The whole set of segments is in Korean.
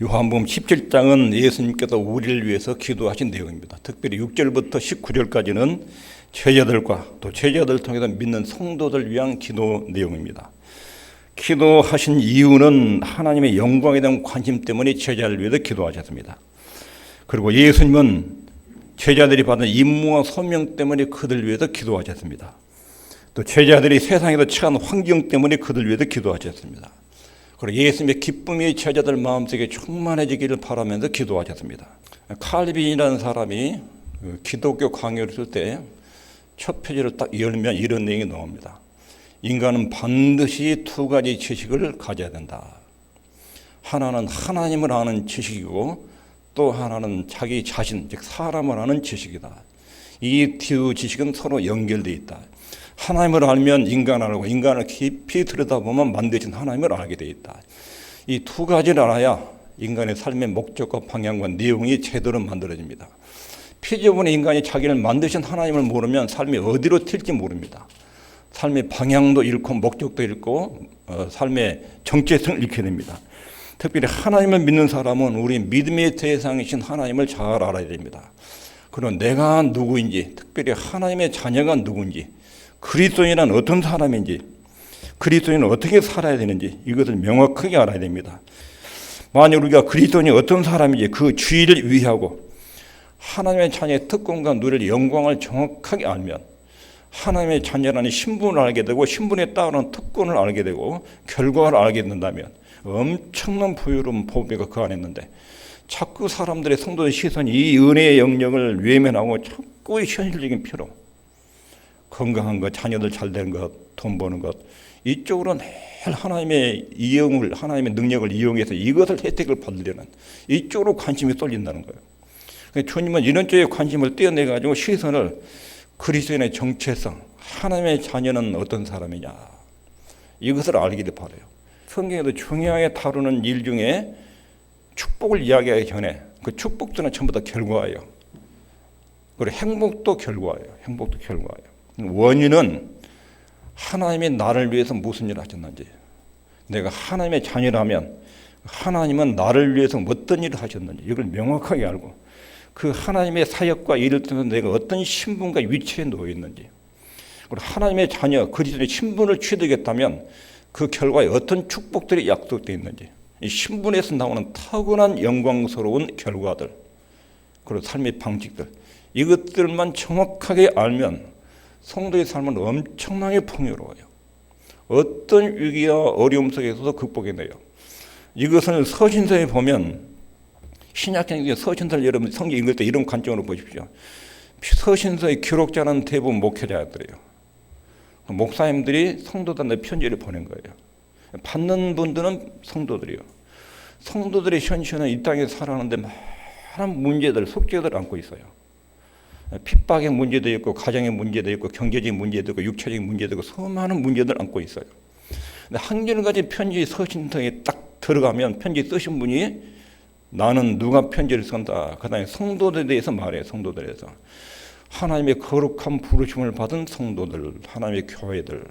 요한복음 17장은 예수님께서 우리를 위해서 기도하신 내용입니다. 특별히 6절부터 19절까지는 제자들과 또 제자들을 통해서 믿는 성도들 위한 기도 내용입니다. 기도하신 이유는 하나님의 영광에 대한 관심 때문에 제자를 위해서 기도하셨습니다. 그리고 예수님은 제자들이 받은 임무와 소명 때문에 그들 위해서 기도하셨습니다. 또 제자들이 세상에서 처한 환경 때문에 그들 위해서 기도하셨습니다. 그리고 예수님의 기쁨이 제자들 마음속에 충만해지기를 바라면서 기도하셨습니다. 칼빈이라는 사람이 기독교 강요를 쓸 때 첫 페이지를 딱 열면 이런 내용이 나옵니다. 인간은 반드시 두 가지 지식을 가져야 된다. 하나는 하나님을 아는 지식이고 또 하나는 자기 자신, 즉 사람을 아는 지식이다. 이 두 지식은 서로 연결되어 있다. 하나님을 알면 인간을 알고 인간을 깊이 들여다보면 만드신 하나님을 알게 되어 있다. 이 두 가지를 알아야 인간의 삶의 목적과 방향과 내용이 제대로 만들어집니다. 피조물의 인간이 자기를 만드신 하나님을 모르면 삶이 어디로 튈지 모릅니다. 삶의 방향도 잃고 목적도 잃고 삶의 정체성을 잃게 됩니다. 특별히 하나님을 믿는 사람은 우리 믿음의 대상이신 하나님을 잘 알아야 됩니다. 그리고 내가 누구인지, 특별히 하나님의 자녀가 누구인지, 그리스도인은 어떤 사람인지, 그리스도인은 어떻게 살아야 되는지 이것을 명확하게 알아야 됩니다. 만약 우리가 그리스도인이 어떤 사람인지 그 주의를 위하고 하나님의 자녀의 특권과 누릴 영광을 정확하게 알면 하나님의 자녀라는 신분을 알게 되고 신분에 따른 특권을 알게 되고 결과를 알게 된다면 엄청난 부유로운 보배가 그 안에 있는데 자꾸 사람들의 성도의 시선이 이 은혜의 영역을 외면하고 자꾸 현실적인 필요, 건강한 것, 자녀들 잘 되는 것, 돈 버는 것 이쪽으로 늘 하나님의 이용을 하나님의 능력을 이용해서 이것을 혜택을 받으려는 이쪽으로 관심이 쏠린다는 거예요. 주님은 이런 쪽에 관심을 떼어내가지고 시선을 그리스도인의 정체성, 하나님의 자녀는 어떤 사람이냐 이것을 알기를 바라요. 성경에도 중요하게 다루는 일 중에 축복을 이야기하기 전에 그 축복들은 전부 다 결과예요. 그리고 행복도 결과예요. 행복도 결과예요. 원인은 하나님이 나를 위해서 무슨 일을 하셨는지, 내가 하나님의 자녀라면 하나님은 나를 위해서 어떤 일을 하셨는지 이걸 명확하게 알고 그 하나님의 사역과 일을 통해서 내가 어떤 신분과 위치에 놓여 있는지, 그리고 하나님의 자녀 그리스도의 신분을 취득했다면 그 결과에 어떤 축복들이 약속되어 있는지, 이 신분에서 나오는 타고난 영광스러운 결과들, 그리고 삶의 방식들 이것들만 정확하게 알면 성도의 삶은 엄청나게 풍요로워요. 어떤 위기와 어려움 속에서도 극복해내요. 이것을 서신서에 보면 신약성경 서신서를 여러분 성경 읽을 때 이런 관점으로 보십시오. 서신서의 기록자는 대부분 목회자들이에요. 목사님들이 성도들한테 편지를 보낸 거예요. 받는 분들은 성도들이요. 성도들의 현실은 이 땅에 살아가는데 많은 문제들, 숙제들을 안고 있어요. 핍박의 문제도 있고 가정의 문제도 있고 경제적인 문제도 있고 육체적인 문제도 있고 수많은 문제들을 안고 있어요. 근데 한결같이 편지 서신서에 딱 들어가면 편지 쓰신 분이 나는 누가 편지를 쓴다. 그 다음에 성도들에 대해서 말해요. 성도들에 대해서. 하나님의 거룩한 부르심을 받은 성도들, 하나님의 교회들.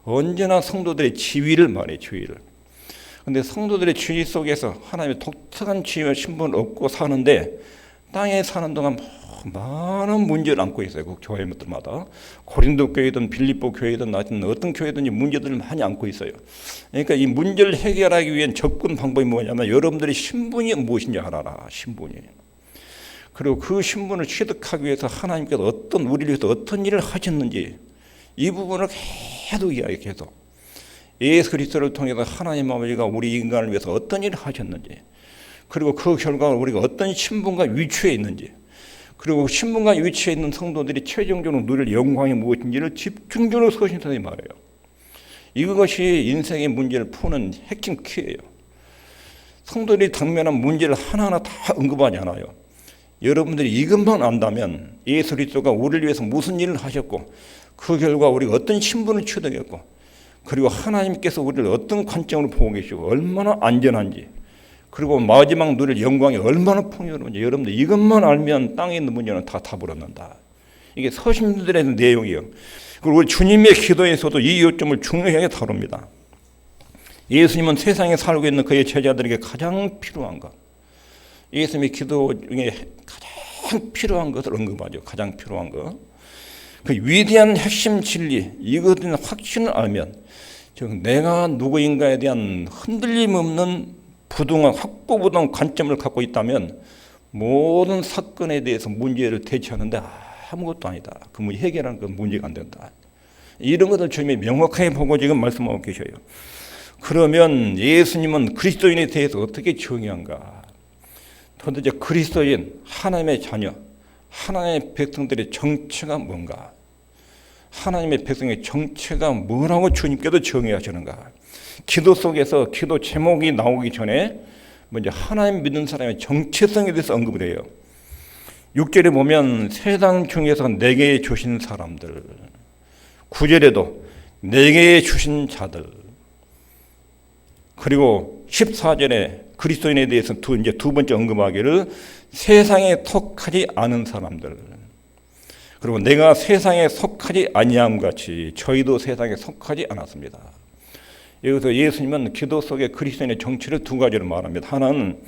언제나 성도들의 지위를 말해요. 지위를. 그런데 성도들의 지위 속에서 하나님의 독특한 지위와 신분을 얻고 사는데 땅에 사는 동안 많은 문제를 안고 있어요. 그 교회들마다. 고린도 교회든 빌립보 교회든 어떤 교회든지 문제들을 많이 안고 있어요. 그러니까 이 문제를 해결하기 위한 접근 방법이 뭐냐면 여러분들의 신분이 무엇인지 알아라. 신분이. 그리고 그 신분을 취득하기 위해서 하나님께서 우리를 위해서 어떤 일을 하셨는지 이 부분을 계속 이야기해요. 계속. 예수 그리스도를 통해서 하나님 아버지가 우리 인간을 위해서 어떤 일을 하셨는지, 그리고 그 결과가 우리가 어떤 신분과 위치에 있는지, 그리고 신분과 위치에 있는 성도들이 최종적으로 누릴 영광이 무엇인지를 집중적으로 서신서에 말해요. 이것이 인생의 문제를 푸는 핵심 키예요. 성도들이 당면한 문제를 하나하나 다 언급하지 않아요. 여러분들이 이것만 안다면 예수 그리스도가 우리를 위해서 무슨 일을 하셨고 그 결과 우리가 어떤 신분을 취득했고 그리고 하나님께서 우리를 어떤 관점으로 보고 계시고 얼마나 안전한지 그리고 마지막 누릴 영광이 얼마나 풍요로운지 여러분들 이것만 알면 땅에 있는 문제는 다 답을 얻는다. 이게 서신들의 내용이에요. 그리고 우리 주님의 기도에서도 이 요점을 중요하게 다룹니다. 예수님은 세상에 살고 있는 그의 제자들에게 가장 필요한 것, 예수님의 기도 중에 가장 필요한 것을 언급하죠. 가장 필요한 것. 그 위대한 핵심 진리, 이것은 확신을 알면 즉 내가 누구인가에 대한 흔들림 없는 부동한 확고부동 관점을 갖고 있다면 모든 사건에 대해서 문제를 대처하는데 아무것도 아니다. 그 문제 해결하는 건 문제가 안 된다. 이런 것을 주님이 명확하게 보고 지금 말씀하고 계셔요. 그러면 예수님은 그리스도인에 대해서 어떻게 정의한가? 도대체 그리스도인, 하나님의 자녀, 하나님의 백성들의 정체가 뭔가? 하나님의 백성의 정체가 뭐라고 주님께서 정의하시는가? 기도 속에서 기도 제목이 나오기 전에 먼저 하나님 믿는 사람의 정체성에 대해서 언급을 해요. 6절에 보면 세상 중에서 내게 주신 사람들, 9절에도 내게 주신 자들, 그리고 14절에 그리스도인에 대해서 두 번째 언급하기를 세상에 속하지 않은 사람들, 그리고 내가 세상에 속하지 아니함 같이 저희도 세상에 속하지 않았습니다. 여기서 예수님은 기도 속에 그리스도인의 정체를 두 가지로 말합니다. 하나는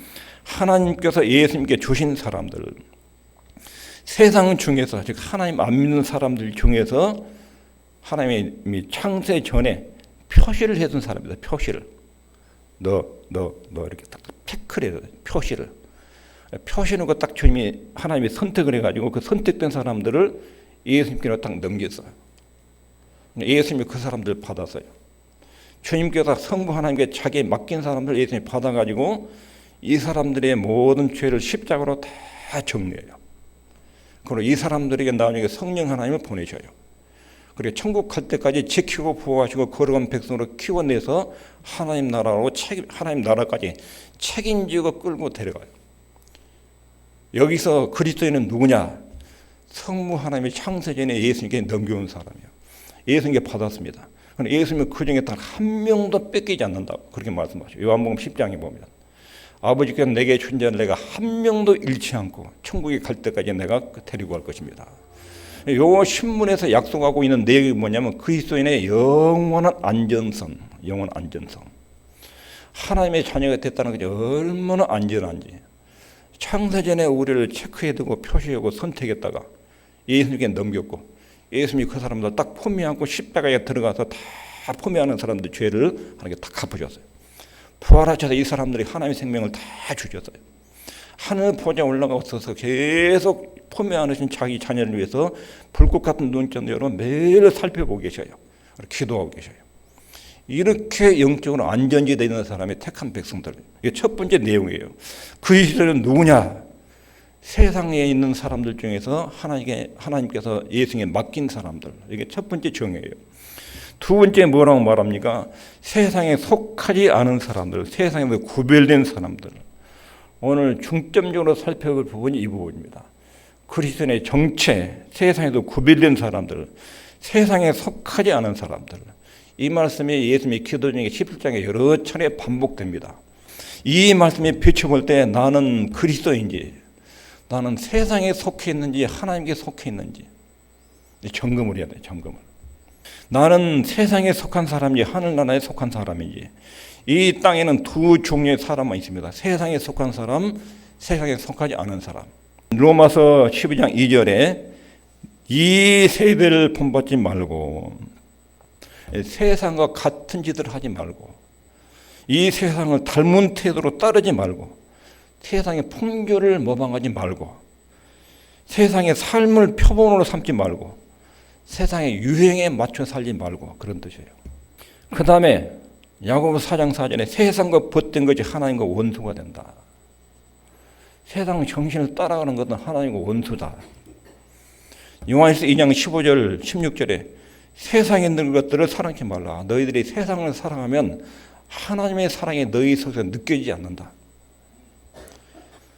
하나님께서 예수님께 주신 사람들, 세상 중에서 즉 하나님 안 믿는 사람들 중에서 하나님이 창세 전에 표시를 해둔 사람입니다. 표시를 너 이렇게 딱 태클해요. 표시는 거 딱 주님이 하나님이 선택을 해가지고 그 선택된 사람들을 예수님께로 딱 넘겼어요. 예수님이 그 사람들을 받았어요. 주님께서 성부 하나님께 자기에 맡긴 사람들 예수님이 받아가지고 이 사람들의 모든 죄를 십자가로 다 정리해요. 그리고 이 사람들에게 나중에 성령 하나님을 보내셔요. 그리고 천국 갈 때까지 지키고 보호하시고 거룩한 백성으로 키워내서 하나님 나라까지 책임지고 끌고 데려가요. 여기서 그리스도인은 누구냐? 성부 하나님의 창세전에 예수님께 넘겨온 사람이에요. 예수님께 받았습니다. 그런데 예수님은 그 중에 단 한 명도 뺏기지 않는다고 그렇게 말씀하셔요. 요한복음 10장에 보면 아버지께서 내게 준 자를 내가 한 명도 잃지 않고 천국에 갈 때까지 내가 데리고 갈 것입니다. 요 신문에서 약속하고 있는 내용이 뭐냐면 그리스도인의 영원한 안전성. 하나님의 자녀가 됐다는 것이 얼마나 안전한지. 창세전에 우리를 체크해두고 표시하고 선택했다가 예수님께 넘겼고 예수님이 그 사람들 딱 포미하고 십자가에 들어가서 다 포미하는 사람들 죄를 하나님께 다 갚으셨어요. 부활하셔서 이 사람들이 하나님의 생명을 다 주셨어요. 하늘 보좌에 올라가서 계속 포미하신 자기 자녀를 위해서 불꽃 같은 눈전으로 매일 살펴보고 계셔요. 기도하고 계셔요. 이렇게 영적으로 안전지대에 있는 사람의 택한 백성들. 이게 첫 번째 내용이에요. 그리스도는 누구냐? 세상에 있는 사람들 중에서 하나님께서 예수님에 맡긴 사람들. 이게 첫 번째 정의예요. 두 번째 뭐라고 말합니까? 세상에 속하지 않은 사람들, 세상에서 구별된 사람들. 오늘 중점적으로 살펴볼 부분이 이 부분입니다. 그리스도인의 정체, 세상에서 구별된 사람들, 세상에 속하지 않은 사람들. 이 말씀이 예수님의 기도 중에 17장에 여러 차례 반복됩니다. 이 말씀에 비춰볼 때 나는 그리스도인지, 나는 세상에 속해 있는지, 하나님께 속해 있는지 점검을 해야 돼요. 점검을. 나는 세상에 속한 사람인지, 하늘나라에 속한 사람인지. 이 땅에는 두 종류의 사람만 있습니다. 세상에 속한 사람, 세상에 속하지 않은 사람. 로마서 12장 2절에 이 세대를 본받지 말고 세상과 같은 짓을 하지 말고 이 세상을 닮은 태도로 따르지 말고 세상의 풍조를 모방하지 말고 세상의 삶을 표본으로 삼지 말고 세상의 유행에 맞춰 살지 말고 그런 뜻이에요. 그 다음에 야고보서 4장 4절에 세상과 벗된 것이 하나님과 원수가 된다. 세상 정신을 따라가는 것은 하나님과 원수다. 요한일서 2장 15절 16절에 세상에 있는 것들을 사랑하지 말라. 너희들이 세상을 사랑하면 하나님의 사랑이 너희 속에서 느껴지지 않는다.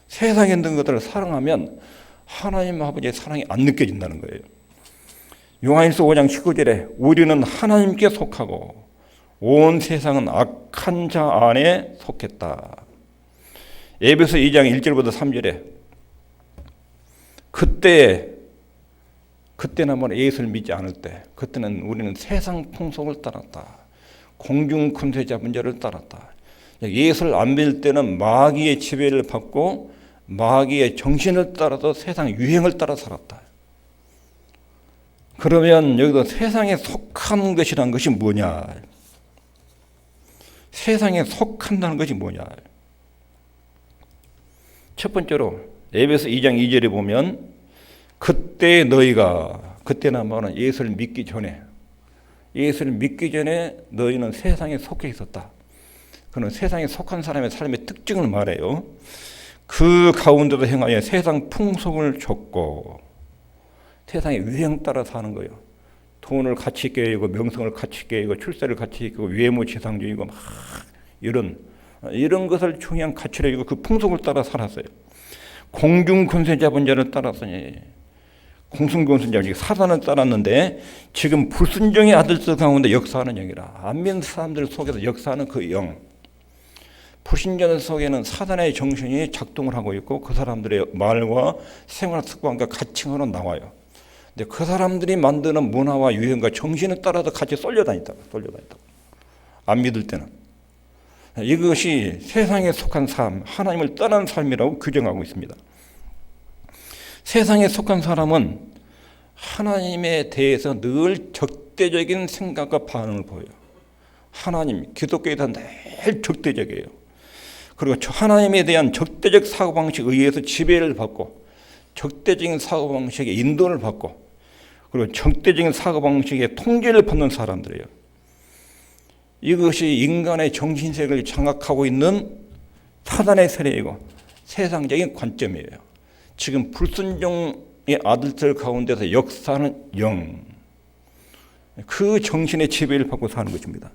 세상에 있는 것들을 사랑하면 하나님 아버지의 사랑이 안 느껴진다는 거예요. 요한일서 5장 19절에 우리는 하나님께 속하고 온 세상은 악한 자 안에 속했다. 에베소 2장 1절부터 3절에 그때는 예수를 믿지 않을 때 그때는 우리는 세상 풍속을 따랐다. 공중 권세 잡은 자를 따랐다. 예수를 안 믿을 때는 마귀의 지배를 받고 마귀의 정신을 따라서 세상 유행을 따라 살았다. 그러면 여기서 세상에 속한 것이란 것이 뭐냐? 세상에 속한다는 것이 뭐냐? 첫 번째로 에베소 2장 2절에 보면 그때 너희가, 그때는 말은 예수를 믿기 전에, 예수를 믿기 전에 너희는 세상에 속해 있었다. 그는 세상에 속한 사람의 삶의 특징을 말해요. 그 가운데도 행하여 세상 풍속을 좇고, 세상의 유행 따라 사는 거예요. 돈을 가치 있게 여기고, 명성을 가치 있게 여기고, 출세를 가치 있게 여기고, 외모 지상주의고 막 이런 것을 중요한 가치로 여기고 그 풍속을 따라 살았어요. 공중 권세 잡은 자를 따랐으니, 공중 권세 잡은 자 사단을 따랐는데 지금 불순종의 아들들 가운데 역사하는 영이라. 안 믿는 사람들 속에서 역사하는 그 영, 불신자들 속에는 사단의 정신이 작동을 하고 있고 그 사람들의 말과 생활 습관과 가치관으로 나와요. 근데 그 사람들이 만드는 문화와 유행과 정신에 따라서 같이 쏠려다닌다. 안 믿을 때는. 이것이 세상에 속한 삶, 하나님을 떠난 삶이라고 규정하고 있습니다. 세상에 속한 사람은 하나님에 대해서 늘 적대적인 생각과 반응을 보여요. 하나님, 기독교에 대한 늘 적대적이에요. 그리고 하나님에 대한 적대적 사고방식에 의해서 지배를 받고 적대적인 사고방식에 인도를 받고 그리고 적대적인 사고방식에 통제를 받는 사람들이에요. 이것이 인간의 정신세계를 장악하고 있는 사단의 세력이고 세상적인 관점이에요. 지금 불순종의 아들들 가운데서 역사하는 영, 그 정신의 지배를 받고 사는 것입니다.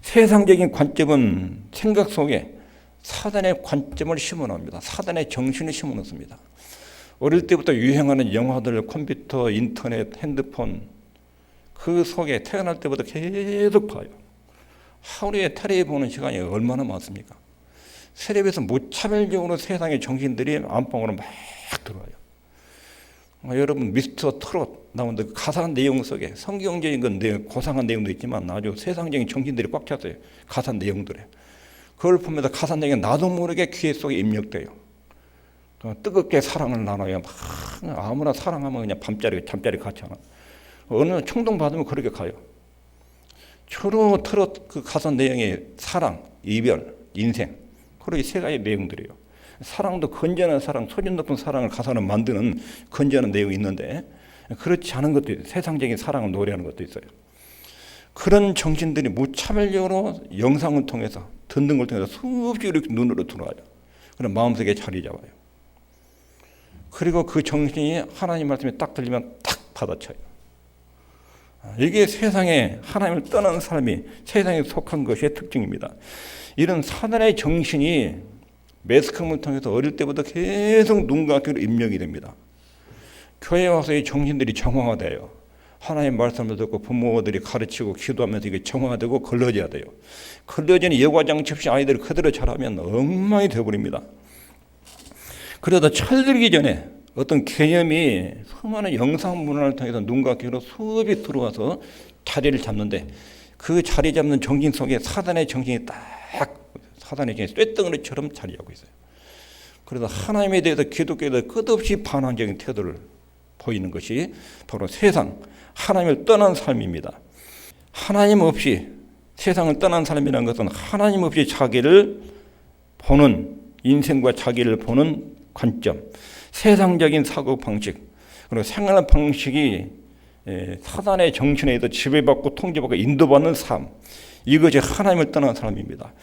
세상적인 관점은 생각 속에 사단의 관점을 심어놓습니다. 사단의 정신을 심어놓습니다. 어릴 때부터 유행하는 영화들, 컴퓨터, 인터넷, 핸드폰 그 속에 태어날 때부터 계속 봐요. 하루에 텔레비 보는 시간이 얼마나 많습니까? 텔레비에서 무차별적으로 세상의 정신들이 안방으로 막 들어와요. 여러분 미스터 트롯 나오는데 그 가사한 내용 속에 성경적인 건데 고상한 내용도 있지만 아주 세상적인 정신들이 꽉 찼어요. 가사한 내용들에. 그걸 보면서 가사한 내용이 나도 모르게 귀 속에 입력돼요. 뜨겁게 사랑을 나눠요. 막 아무나 사랑하면 그냥 밤자리 잠자리 같이 하나. 어느 충동 받으면 그렇게 가요. 주로 트롯 그 가사 내용이 사랑, 이별, 인생 그리고 이 세 가지 내용들이에요. 사랑도 건전한 사랑, 소질 높은 사랑을 가사로 만드는 건전한 내용이 있는데 그렇지 않은 것도 있어요. 세상적인 사랑을 노래하는 것도 있어요. 그런 정신들이 무차별적으로 영상을 통해서 듣는 걸 통해서 수없이 이렇게 눈으로 들어와요. 그럼 마음속에 자리 잡아요. 그리고 그 정신이 하나님 말씀에 딱 들리면 탁 받아쳐요. 이게 세상에 하나님을 떠나는 사람이 세상에 속한 것의 특징입니다. 이런 사단의 정신이 매스컴을 통해서 어릴 때부터 계속 눈과 귀로 입력이 됩니다. 교회 와서 이 정신들이 정화돼요. 하나님 말씀을 듣고 부모들이 가르치고 기도하면서 이게 정화되고 걸러져야 돼요. 걸러지는 여과장치 없이 아이들이 그대로 자라면 엉망이 되어버립니다. 그러다 철들기 전에 어떤 개념이 수많은 영상 문화를 통해서 눈과 귀로 수업이 들어와서 자리를 잡는데 그 자리 잡는 정신 속에 사단의 정신이 사단의 정신이 쇳덩어리처럼 자리하고 있어요. 그래서 하나님에 대해서 기독교에 대해서 끝없이 반항적인 태도를 보이는 것이 바로 세상, 하나님을 떠난 삶입니다. 하나님 없이 세상을 떠난 삶이라는 것은 하나님 없이 자기를 보는 인생과 자기를 보는 관점, 세상적인 사고방식, 그리고 생활 방식이 사단의 정신에 의해서 지배받고 통제받고 인도받는 삶, 이것이 하나님을 떠난 사람입니다.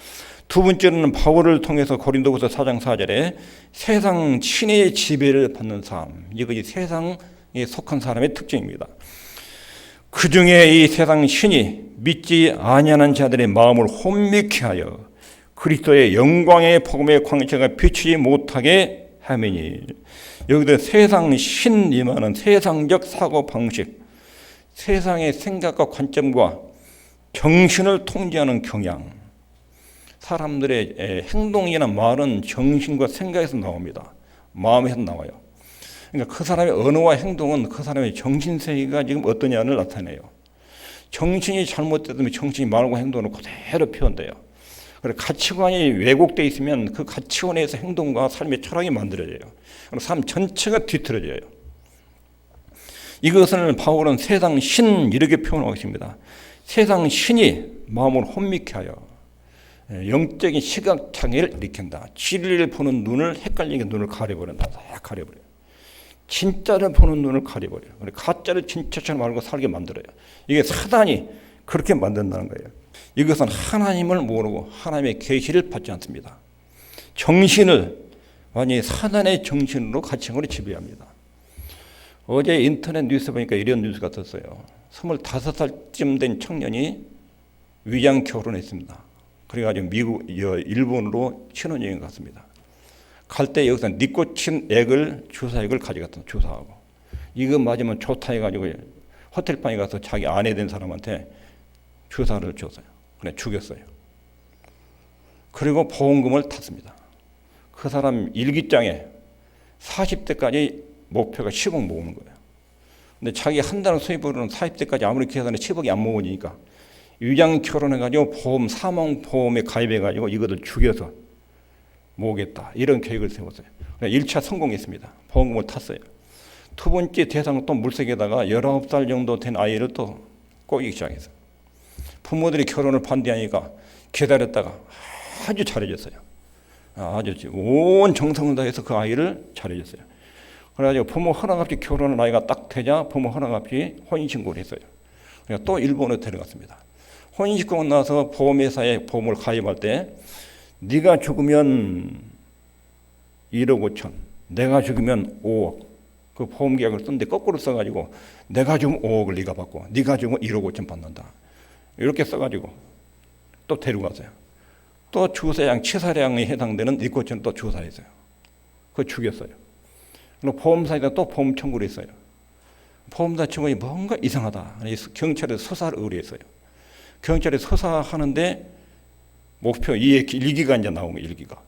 두 번째는 바울을 통해서 고린도후서 4장 4절에 세상 신의 지배를 받는 삶, 이것이 세상에 속한 사람의 특징입니다. 그 중에 이 세상 신이 믿지 아니하는 자들의 마음을 혼미케 하여 그리스도의 영광의 복음의 광채가 비추지 못하게 하매니, 여기서 세상 신이라는 세상적 사고 방식, 세상의 생각과 관점과 정신을 통제하는 경향, 사람들의 행동이나 말은 정신과 생각에서 나옵니다. 마음에서 나와요. 그러니까 그 사람의 언어와 행동은 그 사람의 정신세계가 지금 어떠냐를 나타내요. 정신이 잘못되면 정신이 말과 행동으로 그대로 표현돼요. 그리고 가치관이 왜곡되어 있으면 그 가치관에서 행동과 삶의 철학이 만들어져요. 그리고 삶 전체가 뒤틀어져요. 이것을 바울은 세상 신 이렇게 표현하고 있습니다. 세상 신이 마음을 혼미케 하여 영적인 시각 장애를 일으킨다. 진리를 보는 눈을 헷갈리게 눈을 가려버린다. 다 가려버려요. 진짜를 보는 눈을 가려버려요. 가짜를 진짜처럼 알고 살게 만들어요. 이게 사단이 그렇게 만든다는 거예요. 이것은 하나님을 모르고 하나님의 계시를 받지 않습니다. 정신을 완전히 사단의 정신으로 가칭으로 지배합니다. 어제 인터넷 뉴스 보니까 이런 뉴스가 떴어요. 25살쯤 된 청년이 위장 결혼했습니다. 그래가지고 일본으로 신혼여행 갔습니다. 갈 때 여기서 니코틴 액을 주사액을 가져갔다. 주사하고 이거 맞으면 좋다 해가지고 호텔방에 가서 자기 아내 된 사람한테 주사를 줬어요. 그래 죽였어요. 그리고 보험금을 탔습니다. 그 사람 일기장에 40대까지 목표가 10억 모으는 거예요. 근데 자기 한 달 수입으로는 40대까지 아무리 계산해 10억이 안 모으니까 위장 결혼해가지고 보험 사망 보험에 가입해가지고 이것을 죽여서 모으겠다 이런 계획을 세웠어요. 1차 성공했습니다. 보험금을 탔어요. 두 번째 대상은 또 물색에다가 19살 정도 된 아이를 또 꼬이기 시작했어요. 부모들이 결혼을 반대하니까 기다렸다가 아주 잘해줬어요. 아주 온 정성을 다해서 그 아이를 잘해줬어요. 그래가지고 부모 허락 없이 결혼할 나이가 딱 되자 부모 허락 없이 혼인신고를 했어요. 그러니까 또 일본으로 데려갔습니다. 혼인신고가 나서 보험회사에 보험을 가입할 때 네가 죽으면 1억 5천, 내가 죽으면 5억. 그 보험계약을 썼는데 거꾸로 써가지고 내가 죽으면 5억을 네가 받고 네가 죽으면 1억 5천 받는다. 이렇게 써가지고 또 데려갔어요. 또 주사량, 치사량에 해당되는 니코틴을 또 주사했어요. 그거 죽였어요. 그리고 보험사에다 또 보험 청구를 했어요. 보험사 청구이 뭔가 이상하다. 경찰에 수사를 의뢰했어요. 경찰에 수사하는데 목표 일기가 이제 나온 거예요. 일기가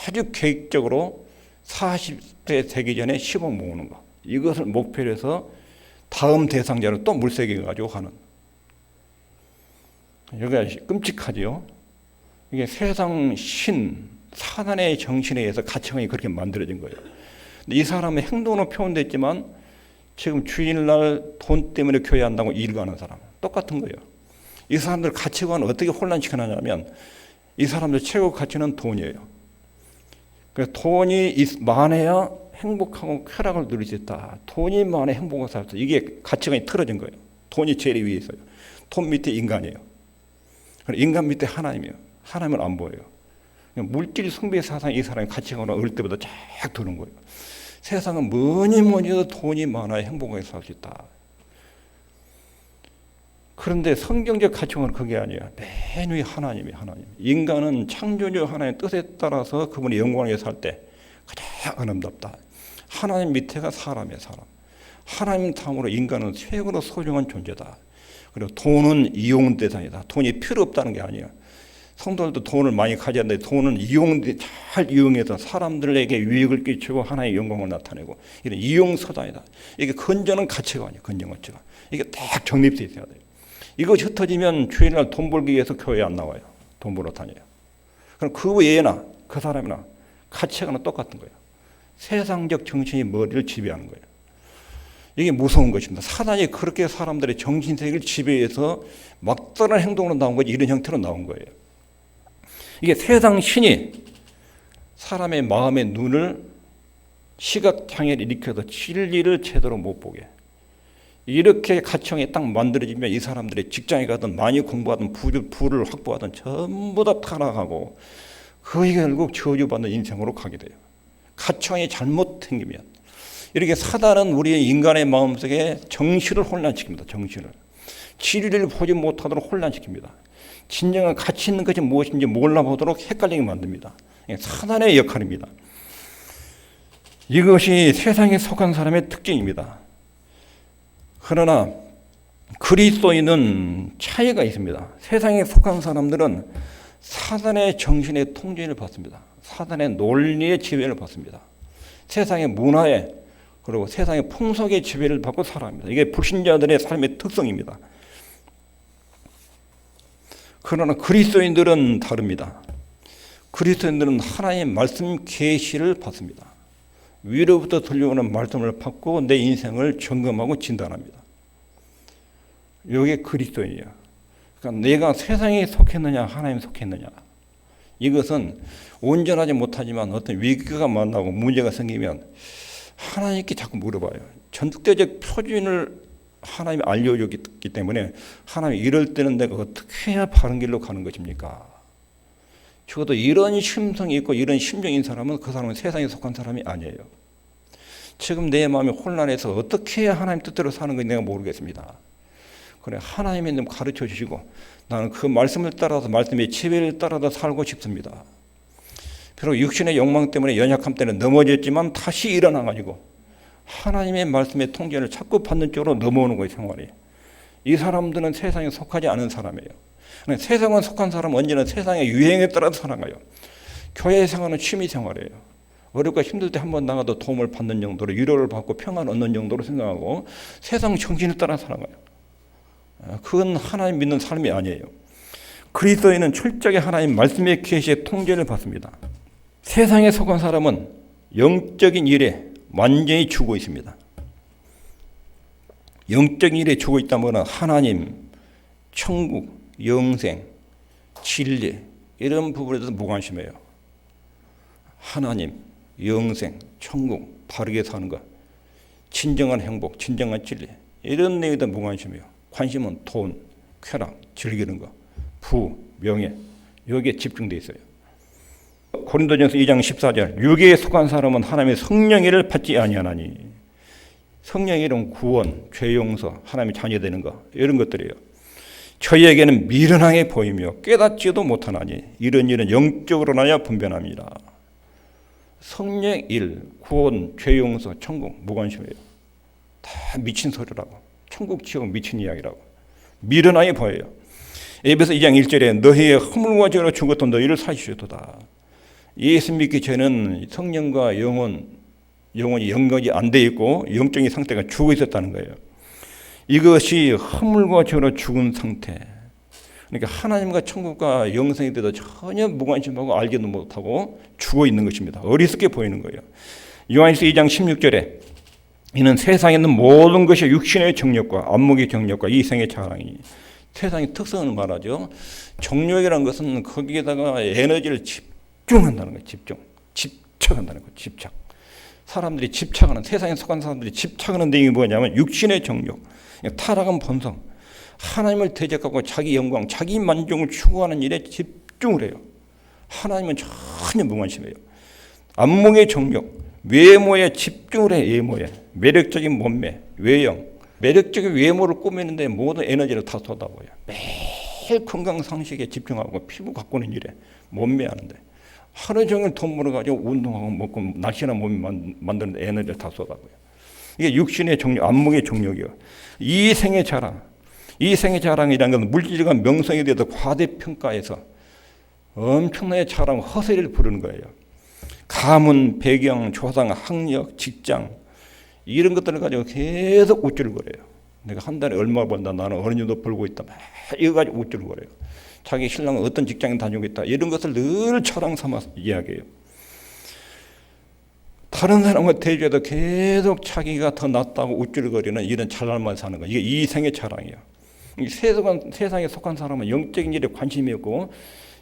아주 계획적으로 40대 되기 전에 10억 모으는 거. 이것을 목표로 해서 다음 대상자를 또 물색해 가지고 하는. 여기가 끔찍하지요. 이게 세상 신 사단의 정신에 의해서 가치관이 그렇게 만들어진 거예요. 근데 이 사람의 행동으로 표현됐지만 지금 주일날 돈 때문에 교회 한다고 일 가는 사람 똑같은 거예요. 이 사람들 가치관을 어떻게 혼란시켜놨냐면 이 사람들 최고 가치는 돈이에요. 그래서 돈이 많아야 행복하고 쾌락을 누릴 수 있다. 돈이 많아야 행복하고 살 수 있다. 이게 가치관이 틀어진 거예요. 돈이 제일 위에 있어요. 돈 밑에 인간이에요. 인간 밑에 하나님이에요. 하나님은 안 보여요. 물질 숭배 사상이 이 사람의 가치관으로 어릴 때보다 쫙 드는 거예요. 세상은 뭐니 해도 돈이 많아야 행복하게 살 수 있다. 그런데 성경적 가치관은 그게 아니에요. 맨 위에 하나님이에요. 하나님. 인간은 창조주 하나님의 뜻에 따라서 그분의 영광에 살 때 가장 아름답다. 하나님 밑에가 사람이에요. 사람. 하나님 다음으로 인간은 최고로 소중한 존재다. 그리고 돈은 이용 대상이다. 돈이 필요 없다는 게 아니에요. 성도들도 돈을 많이 가져야 하는데 돈은 잘 이용해서 사람들에게 유익을 끼치고 하나의 영광을 나타내고 이런 이용서단이다. 이게 건전한 가치관이에요. 건전한 가치관. 이게 딱 정립되어 있어야 돼요. 이것이 흩어지면 주일날 돈 벌기 위해서 교회에 안 나와요. 돈 벌어 다녀요. 그럼 그 외에나 그 사람이나 가치관은 똑같은 거예요. 세상적 정신이 머리를 지배하는 거예요. 이게 무서운 것입니다. 사단이 그렇게 사람들의 정신세계를 지배해서 막다른 행동으로 나온 거지 이런 형태로 나온 거예요. 이게 세상 신이 사람의 마음의 눈을 시각장애를 일으켜서 진리를 제대로 못 보게 이렇게 가치관이 딱 만들어지면 이 사람들의 직장에 가든 많이 공부하든 부를 확보하든 전부 다 타락하고 그게 결국 저주받는 인생으로 가게 돼요. 가치관이 잘못 생기면 이렇게 사단은 우리 인간의 마음속에 정신을 혼란시킵니다. 정신을. 진리를 보지 못하도록 혼란시킵니다. 진정한 가치 있는 것이 무엇인지 몰라보도록 헷갈리게 만듭니다. 사단의 역할입니다. 이것이 세상에 속한 사람의 특징입니다. 그러나 그리스도인은 차이가 있습니다. 세상에 속한 사람들은 사단의 정신의 통제를 받습니다. 사단의 논리의 지배를 받습니다. 세상의 문화에 그리고 세상의 풍속의 지배를 받고 살아갑니다. 이게 불신자들의 삶의 특성입니다. 그러나 그리스도인들은 다릅니다. 그리스도인들은 하나님의 말씀 계시를 받습니다. 위로부터 들려오는 말씀을 받고 내 인생을 점검하고 진단합니다. 이게 그리스도인이에요. 그러니까 내가 세상에 속했느냐 하나님에 속했느냐, 이것은 온전하지 못하지만 어떤 위기가 만나고 문제가 생기면 하나님께 자꾸 물어봐요. 전국대적 표준을 하나님이 알려줬기 때문에 하나님이 이럴 때는 내가 어떻게 해야 바른 길로 가는 것입니까? 적어도 이런 심성이 있고 이런 심정인 사람은 그 사람은 세상에 속한 사람이 아니에요. 지금 내 마음이 혼란해서 어떻게 해야 하나님 뜻대로 사는 건지 내가 모르겠습니다. 그래, 하나님이 좀 가르쳐 주시고 나는 그 말씀을 따라서 말씀의 지배를 따라서 살고 싶습니다. 비록 육신의 욕망 때문에 연약함 때문에 넘어졌지만 다시 일어나가지고 하나님의 말씀의 통제를 자꾸 받는 쪽으로 넘어오는 거예요, 생활이. 이 사람들은 세상에 속하지 않은 사람이에요. 세상에 속한 사람은 언제나 세상의 유행에 따라서 살아가요. 교회 생활은 취미 생활이에요. 어렵고 힘들 때 한번 나가도 도움을 받는 정도로, 위로를 받고 평안을 얻는 정도로 생각하고 세상 정신을 따라 살아가요. 그건 하나님 믿는 삶이 아니에요. 그리스도인은 철저하게 하나님 말씀의 계시의 통제를 받습니다. 세상에 속한 사람은 영적인 일에 완전히 죽어 있습니다. 영적인 일에 죽어 있다면 하나님, 천국, 영생, 진리 이런 부분에 대해서 무관심해요. 하나님, 영생, 천국, 바르게 사는 것, 진정한 행복, 진정한 진리 이런 내용에 대해 무관심해요. 관심은 돈, 쾌락, 즐기는 것, 부, 명예 여기에 집중되어 있어요. 고린도전서 2장 14절 육에 속한 사람은 하나님의 성령의를 받지 아니하나니. 성령의 이름 구원, 죄 용서, 하나님의 자녀되는 것 이런 것들이에요. 저희에게는 미련하게 보이며 깨닫지도 못하나니 이런 일은 영적으로 나야 분별합니다. 성령의 일, 구원, 죄 용서, 천국 무관심해요. 다 미친 소리라고. 천국 지옥 미친 이야기라고. 미련하게 보여요. 에베소 2장 1절에 너희의 허물과 죄로 죽었던 너희를 사시려도다. 예수 믿기 전에는 성령과 영혼이 연결이 안 돼 있고 영적인 상태가 죽어 있었다는 거예요. 이것이 허물과 죄로 죽은 상태. 그러니까 하나님과 천국과 영생에 대해서 전혀 무관심하고 알지도 못하고 죽어 있는 것입니다. 어리석게 보이는 거예요. 요한일서 2장 16절에 이는 세상에 있는 모든 것이 육신의 정욕과 안목의 정욕과 이생의 자랑이니. 세상의 특성을 말하죠. 정욕이라는 것은 거기에다가 에너지를 집중한다는 거예요. 집착한다는 거예요. 집착. 사람들이 집착하는, 세상에 속한 사람들이 집착하는 내용이 뭐냐면 육신의 정욕, 타락한 본성, 하나님을 대적하고 자기 영광, 자기 만족을 추구하는 일에 집중을 해요. 하나님은 전혀 무관심해요. 안목의 정욕, 외모에 집중을 해요. 외모에. 매력적인 몸매, 외형, 매력적인 외모를 꾸미는데 모든 에너지를 다 쏟아부어요. 매일 건강상식에 집중하고 피부 가꾸는 일에 몸매하는데 하루 종일 돈 벌어가지고 운동하고 먹고 날씬한 몸이 만드는 에너지를 다 쏟아부어요. 이게 육신의 정욕, 안목의 정욕이요. 이생의 자랑. 이생의 자랑이라는 것은 물질과 명성에 대해서 과대평가해서 엄청나게 자랑, 허세를 부르는 거예요. 가문, 배경, 조상, 학력, 직장 이런 것들을 가지고 계속 우쭐거려요. 내가 한 달에 얼마 번다, 나는 어느 정도 벌고 있다, 이거 가지고 우쭐거려요. 자기 신랑은 어떤 직장에 다니고 있다, 이런 것을 늘 자랑 삼아서 이야기해요. 다른 사람과 대조해도 계속 자기가 더 낫다고 우쭐거리는 이런 잘난만 사는 거, 이게 이생의 자랑이에요. 세상에 속한 사람은 영적인 일에 관심이 없고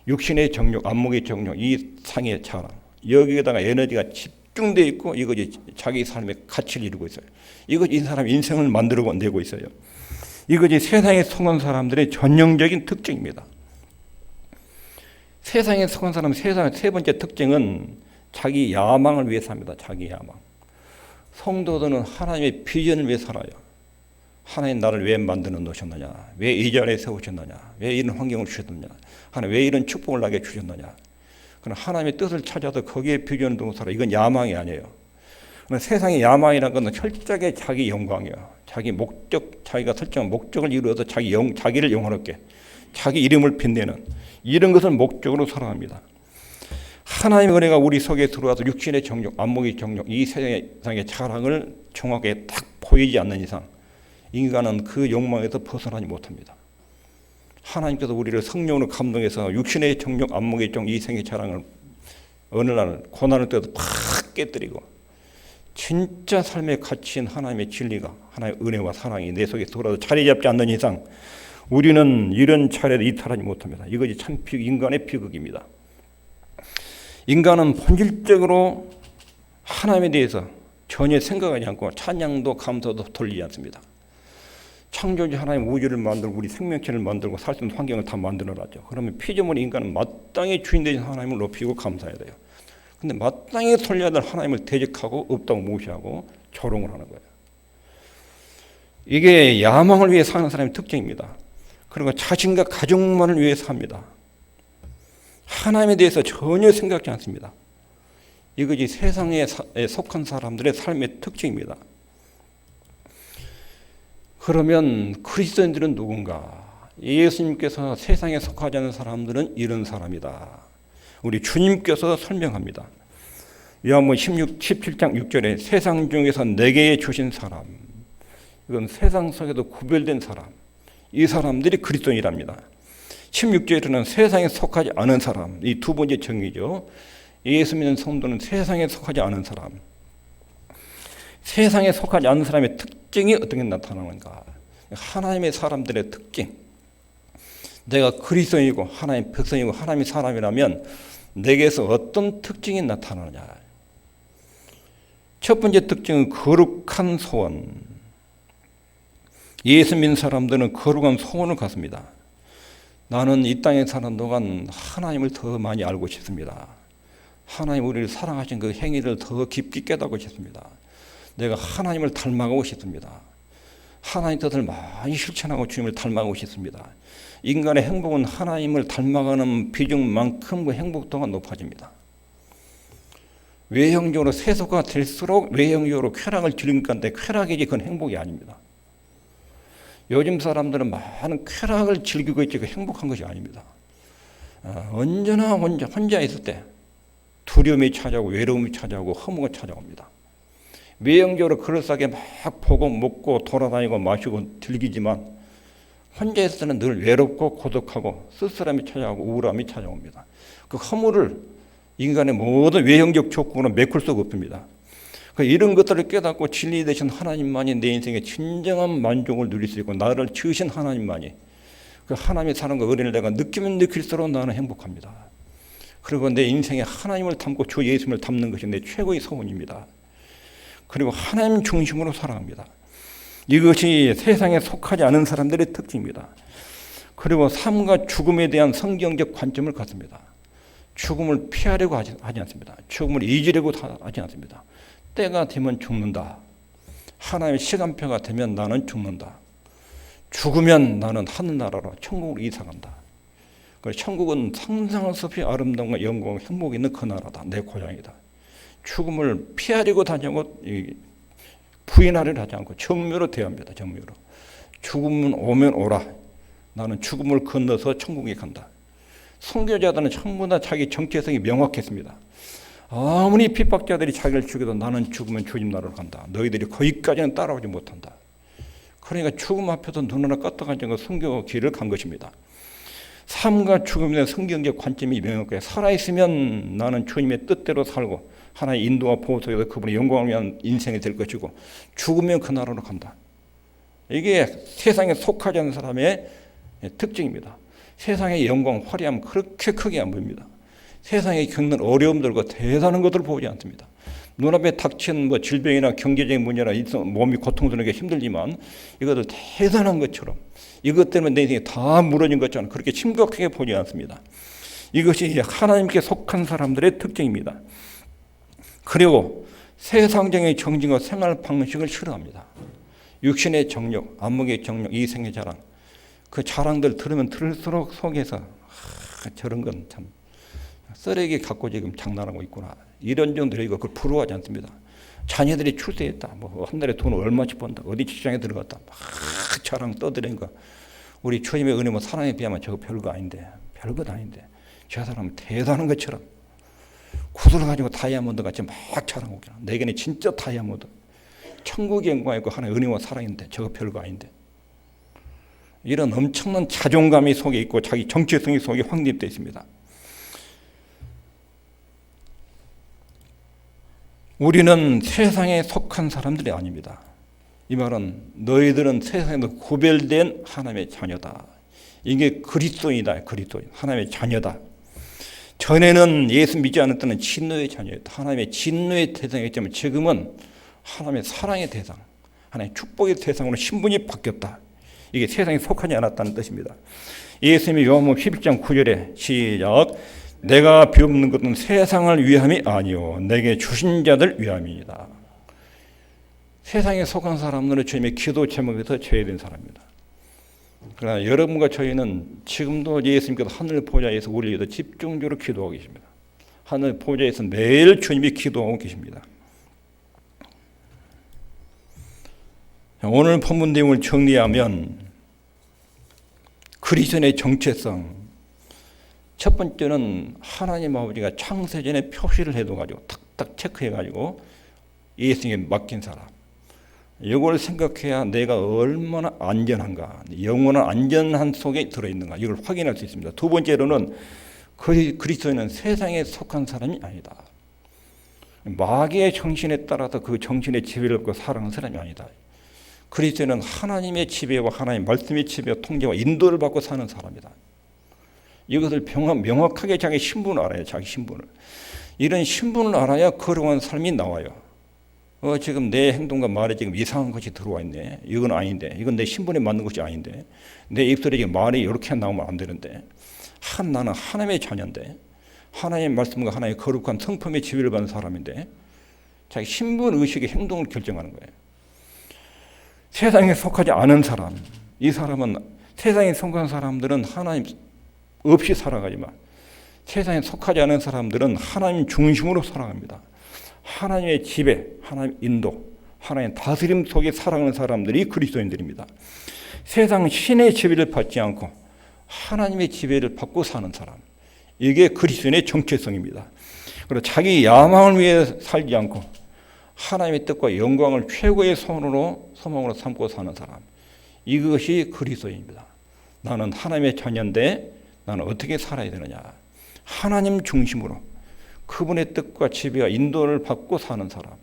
육신의 정욕, 안목의 정욕, 이 상의 자랑, 여기에다가 에너지가 집중되어 있고 이것이 자기 삶의 가치를 이루고 있어요. 이것이 이 사람 인생을 만들어내고 있어요. 이것이 세상에 속한 사람들의 전형적인 특징입니다. 세상에 속한 사람 세상의 세 번째 특징은 자기 야망을 위해 삽니다. 자기 야망. 성도들은 하나님의 비전을 위해 살아요. 하나님 나를 왜 만들어 놓으셨느냐, 왜 이 자리에 세우셨느냐, 왜 이런 환경을 주셨느냐, 하나님 왜 이런 축복을 나게 주셨느냐. 그러나 하나님의 뜻을 찾아서 거기에 비전을 두고 살아. 이건 야망이 아니에요. 세상의 야망이라는 것은 철저하게 자기 영광이에요. 자기 목적, 자기가 설정한 목적을 이루어서 자기를 영원롭게, 자기 이름을 빛내는 이런 것을 목적으로 살아갑니다. 하나님의 은혜가 우리 속에 들어와서 육신의 정욕, 안목의 정욕, 이 세상의 자랑을 정확하게 딱 보이지 않는 이상 인간은 그 욕망에서 벗어나지 못합니다. 하나님께서 우리를 성령으로 감동해서 육신의 정욕, 안목의 정, 이생의 자랑을 어느 날 고난을 때도 팍 깨뜨리고 진짜 삶의 가치인 하나님의 진리가, 하나님의 은혜와 사랑이 내 속에 돌아도 자리 잡지 않는 이상 우리는 이런 차례를 이탈하지 못합니다. 이것이 참 인간의 비극입니다. 인간은 본질적으로 하나님에 대해서 전혀 생각하지 않고 찬양도 감사도 돌리지 않습니다. 창조주 하나님 우주를 만들고 우리 생명체를 만들고 살 수 있는 환경을 다 만들어놨죠. 그러면 피조물 인간은 마땅히 주인 되신 하나님을 높이고 감사해야 돼요. 근데 마땅히 돌려야 될 하나님을 대적하고 없다고 무시하고 조롱을 하는 거예요. 이게 야망을 위해 사는 사람의 특징입니다. 그리고 자신과 가족만을 위해 삽니다. 하나님에 대해서 전혀 생각하지 않습니다. 이것이 세상에 속한 사람들의 삶의 특징입니다. 그러면 그리스도인들은 누군가? 예수님께서 세상에 속하지 않는 사람들은 이런 사람이다. 우리 주님께서 설명합니다. 요한복음 17장 6절에 세상 중에서 내게 주신 사람, 이건 세상 속에도 구별된 사람, 이 사람들이 그리스도인이랍니다. 16절에는 세상에 속하지 않은 사람, 이 두 번째 정의죠. 예수 믿는 성도는 세상에 속하지 않은 사람. 세상에 속하지 않은 사람의 특징이 어떻게 나타나는가? 하나님의 사람들의 특징. 내가 그리스도인이고 하나님 백성이고 하나님의 사람이라면 내게서 어떤 특징이 나타나느냐? 첫 번째 특징은 거룩한 소원. 예수 믿는 사람들은 거룩한 소원을 갖습니다. 나는 이 땅에 사는 동안 하나님을 더 많이 알고 싶습니다. 하나님 우리를 사랑하신 그 행위를 더 깊이 깨닫고 싶습니다. 내가 하나님을 닮아가고 싶습니다. 하나님 뜻을 많이 실천하고 주님을 닮아가고 싶습니다. 인간의 행복은 하나님을 닮아가는 비중만큼 그 행복도가 높아집니다. 외형적으로 세속화 될수록 외형적으로 쾌락을 즐기는 건데 쾌락이지 그건 행복이 아닙니다. 요즘 사람들은 많은 쾌락을 즐기고 있지 그 행복한 것이 아닙니다. 언제나 혼자 있을 때 두려움이 찾아오고 외로움이 찾아오고 허무가 찾아옵니다. 외형적으로 그럴싸하게 막 보고 먹고 돌아다니고 마시고 즐기지만 혼자 있을 때는 늘 외롭고 고독하고 쓸쓸함이 찾아오고 우울함이 찾아옵니다. 그 허무를 인간의 모든 외형적 조건으로 메꿀 수가 없습니다. 이런 것들을 깨닫고 진리 되신 하나님만이 내 인생의 진정한 만족을 누릴 수 있고 나를 지으신 하나님만이 그 하나님의 사랑과 은혜를 내가 느끼면 느낄수록 나는 행복합니다. 그리고 내 인생에 하나님을 닮고 주 예수님을 닮는 것이 내 최고의 소원입니다. 그리고 하나님 중심으로 살아갑니다. 이것이 세상에 속하지 않은 사람들의 특징입니다. 그리고 삶과 죽음에 대한 성경적 관점을 갖습니다. 죽음을 피하려고 하지 않습니다. 죽음을 잊으려고 하지 않습니다. 때가 되면 죽는다. 하나님의 시간표가 되면 나는 죽는다. 죽으면 나는 하늘나라로 천국으로 이사간다. 천국은 상상할 수 없이 아름다움과 영광과 행복이 있는 그 나라다. 내 고향이다. 죽음을 피하려고 하냐고 부인하려 하지 않고 정묘로 대합니다. 정묘로. 죽음은 오면 오라. 나는 죽음을 건너서 천국에 간다. 선교자들은 전부 다 자기 정체성이 명확했습니다. 아무리 핍박자들이 자기를 죽여도 나는 죽으면 주님 나라로 간다. 너희들이 거기까지는 따라오지 못한다. 그러니까 죽음 앞에서 눈 하나 껐다가지 그 선교 길을 간 것입니다. 삶과 죽음에 대한 성경적 관점이 명확해 살아있으면 나는 주님의 뜻대로 살고 하나의 인도와 보호 속에서 그분의 영광을 위한 인생이 될 것이고 죽으면 그 나라로 간다. 이게 세상에 속하지 않는 사람의 특징입니다. 세상의 영광, 화려함 그렇게 크게 안 보입니다. 세상에 겪는 어려움들과 대단한 것들을 보지 않습니다. 눈앞에 닥친 질병이나 경제적인 문제나 몸이 고통스럽게 힘들지만 이것들 대단한 것처럼 이것 때문에 내 인생이 다 무너진 것처럼 그렇게 심각하게 보지 않습니다. 이것이 하나님께 속한 사람들의 특징입니다. 그리고 세상적인 정신과 생활 방식을 싫어합니다. 육신의 정욕, 안목의 정욕, 이생의 자랑 그 자랑들 들으면 들을수록 속에서 저런 건 참 쓰레기 갖고 지금 장난하고 있구나. 이런 정도로 이거 그걸 부러워하지 않습니다. 자녀들이 출세했다. 한 달에 돈을 얼마씩 번다. 어디 직장에 들어갔다. 막 자랑 떠드는 거. 우리 주님의 은혜와 사랑에 비하면 저거 별거 아닌데. 별것 아닌데. 저 사람은 대단한 것처럼 구슬을 가지고 다이아몬드 같이 막 자랑하고 있구나. 내게는 진짜 다이아몬드. 천국의 영광이 있고 하나의 은혜와 사랑인데 저거 별거 아닌데. 이런 엄청난 자존감이 속에 있고 자기 정체성이 속에 확립되어 있습니다. 우리는 세상에 속한 사람들이 아닙니다. 이 말은 너희들은 세상에서 구별된 하나님의 자녀다. 이게 그리스도인이다. 그리스도인. 하나님의 자녀다. 전에는 예수 믿지 않을 때는 진노의 자녀였다. 하나님의 진노의 대상이었지만 지금은 하나님의 사랑의 대상, 하나님의 축복의 대상으로 신분이 바뀌었다. 이게 세상에 속하지 않았다는 뜻입니다. 예수님이 요한복음 11장 9절에 시작. 내가 비옵는 것은 세상을 위함이 아니요 내게 주신 자들 위함이다. 세상에 속한 사람들은 주님의 기도 제목에서 제외된 사람입니다. 그러나 여러분과 저희는 지금도 예수님께서 하늘 보좌에서 우리를 위해서 집중적으로 기도하고 계십니다. 하늘 보좌에서 매일 주님이 기도하고 계십니다. 오늘 본문 내용을 정리하면 그리스도인의 정체성, 첫 번째는 하나님 아버지가 창세전에 표시를 해둬가지고 탁탁 체크해가지고 예수님께 맡긴 사람. 이걸 생각해야 내가 얼마나 안전한가, 영원한 안전한 속에 들어있는가 이걸 확인할 수 있습니다. 두 번째로는 그리스도인은 세상에 속한 사람이 아니다. 마귀의 정신에 따라서 그 정신의 지배를 받고 살아가는 사람이 아니다. 그리스도인은 하나님의 지배와 하나님의 말씀의 지배와 통제와 인도를 받고 사는 사람이다. 이것을 명확하게 자기 신분을 알아야 자기 신분을. 이런 신분을 알아야 거룩한 삶이 나와요. 지금 내 행동과 말에 지금 이상한 것이 들어와 있네. 이건 아닌데. 이건 내 신분에 맞는 것이 아닌데. 내 입술에 지금 말이 이렇게 나오면 안 되는데. 나는 하나님의 자녀인데. 하나님의 말씀과 하나님의 거룩한 성품의 지배를 받는 사람인데. 자기 신분 의식의 행동을 결정하는 거예요. 세상에 속하지 않은 사람. 이 사람은 세상에 속한 사람들은 하나님 없이 살아가지만 세상에 속하지 않은 사람들은 하나님 중심으로 살아갑니다. 하나님의 지배, 하나님의 인도, 하나님의 다스림 속에 살아가는 사람들이 그리스도인들입니다. 세상 신의 지배를 받지 않고 하나님의 지배를 받고 사는 사람. 이게 그리스도인의 정체성입니다. 그리고 자기 야망을 위해 살지 않고 하나님의 뜻과 영광을 최고의 소망으로 삼고 사는 사람. 이것이 그리스도인입니다. 나는 하나님의 자녀인데 나는 어떻게 살아야 되느냐. 하나님 중심으로 그분의 뜻과 지배와 인도를 받고 사는 사람.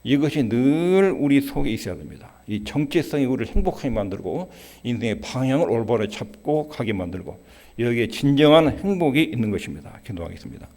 이것이 늘 우리 속에 있어야 됩니다. 이 정체성이 우리를 행복하게 만들고 인생의 방향을 올바로 잡고 가게 만들고 여기에 진정한 행복이 있는 것입니다. 기도하겠습니다.